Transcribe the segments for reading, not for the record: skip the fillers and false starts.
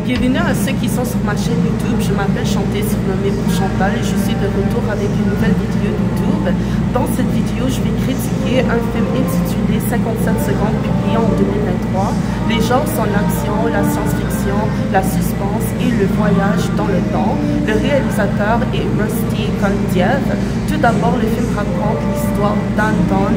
Bienvenue à ceux qui sont sur ma chaîne YouTube. Je m'appelle Chanté, surnommée pour Chantal, et je suis de retour avec une nouvelle vidéo YouTube. Dans cette vidéo, je vais critiquer un film intitulé 57 secondes, publié en 2023. Les genres sont l'action, la science-fiction, la suspense et le voyage dans le temps. Le réalisateur est Rusty Kondiev. Tout d'abord, le film raconte l'histoire d'Anton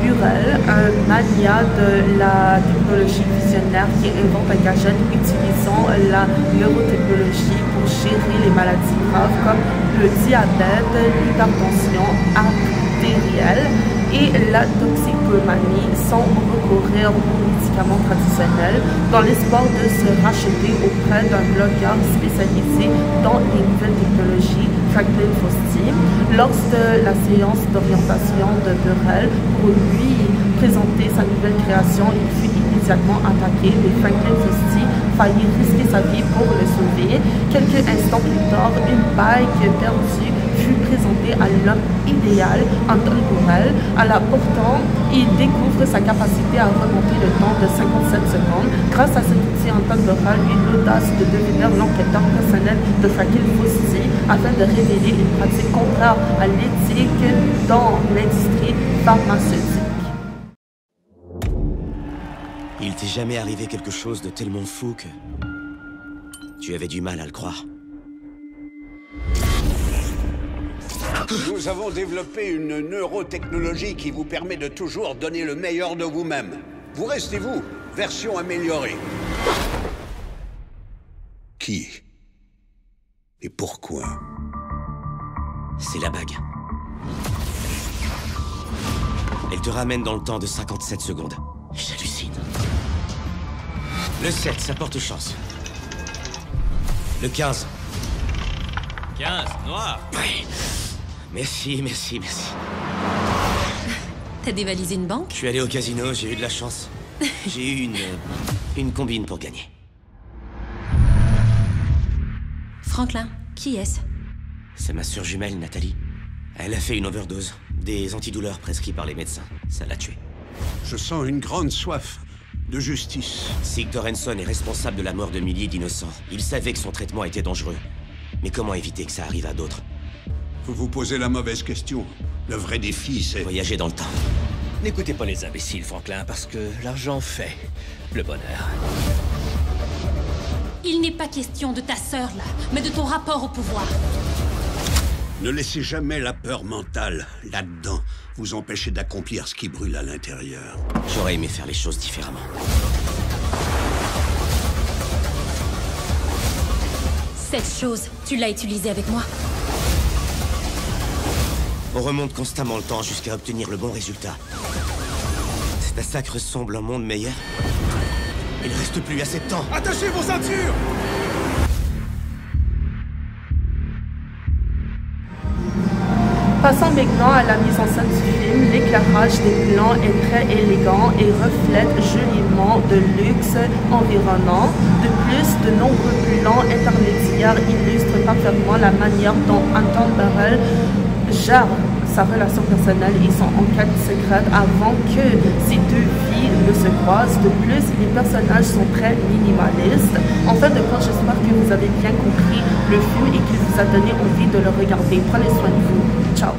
Burel, un mania de la technologie visionnaire qui invente un gadget utilisant la neurotechnologie pour gérer les maladies graves comme le diabète, l'hypertension artérielle et la toxicomanie sans recourir aux médicaments traditionnels dans l'espoir de se racheter auprès d'un blogueur spécialisé dans les nouvelles technologies, Franklin Fausti. Lors de la séance d'orientation de Burel pour lui présenter sa nouvelle création, il fut immédiatement attaqué, mais Franklin Fausti faillit risquer sa vie pour le sauver. Quelques instants plus tard, une bague perdue fut présentée à l'homme idéal, Anton Burel. À la portant, il découvre sa capacité à remonter le temps de 57 secondes. Grâce à cet outil, Anton Burel eut l'audace de devenir l'enquêteur personnel de Franklin Fausti afin de révéler une pratique contraire à l'éthique dans l'industrie pharmaceutique. Il t'est jamais arrivé quelque chose de tellement fou que tu avais du mal à le croire. Nous avons développé une neurotechnologie qui vous permet de toujours donner le meilleur de vous-même. Vous restez vous, version améliorée. Qui? Et pourquoi? C'est la bague. Elle te ramène dans le temps de 57 secondes. J'hallucine. Le 7, ça porte chance. Le 15. 15, noir. Ouais. Merci. T'as dévalisé une banque? Je suis allé au casino, j'ai eu de la chance. J'ai eu une combine pour gagner. Franklin, qui est-ce? C'est ma sœur jumelle, Nathalie. Elle a fait une overdose. Des antidouleurs prescrits par les médecins. Ça l'a tuée. Je sens une grande soif de justice. Sig Torenson est responsable de la mort de milliers d'innocents. Il savait que son traitement était dangereux. Mais comment éviter que ça arrive à d'autres? Vous vous posez la mauvaise question. Le vrai défi, c'est... Voyager dans le temps. N'écoutez pas les imbéciles, Franklin, parce que l'argent fait le bonheur. Il n'est pas question de ta sœur, là, mais de ton rapport au pouvoir. Ne laissez jamais la peur mentale, là-dedans, vous empêcher d'accomplir ce qui brûle à l'intérieur. J'aurais aimé faire les choses différemment. Cette chose, tu l'as utilisée avec moi? On remonte constamment le temps jusqu'à obtenir le bon résultat. Cet massacre semble un monde meilleur. Il ne reste plus assez de temps. Attachez vos ceintures! Passons maintenant à la mise en scène du film. L'éclairage des plans est très élégant et reflète joliment de luxe environnant. De plus, de nombreux plans intermédiaires illustrent parfaitement la manière dont Anton Burel gère sa relation personnelle et son enquête secrète avant que ces deux vies ne se croisent. De plus, les personnages sont très minimalistes. En fin de compte, j'espère que vous avez bien compris le film et qu'il vous a donné envie de le regarder. Prenez soin de vous. Ciao.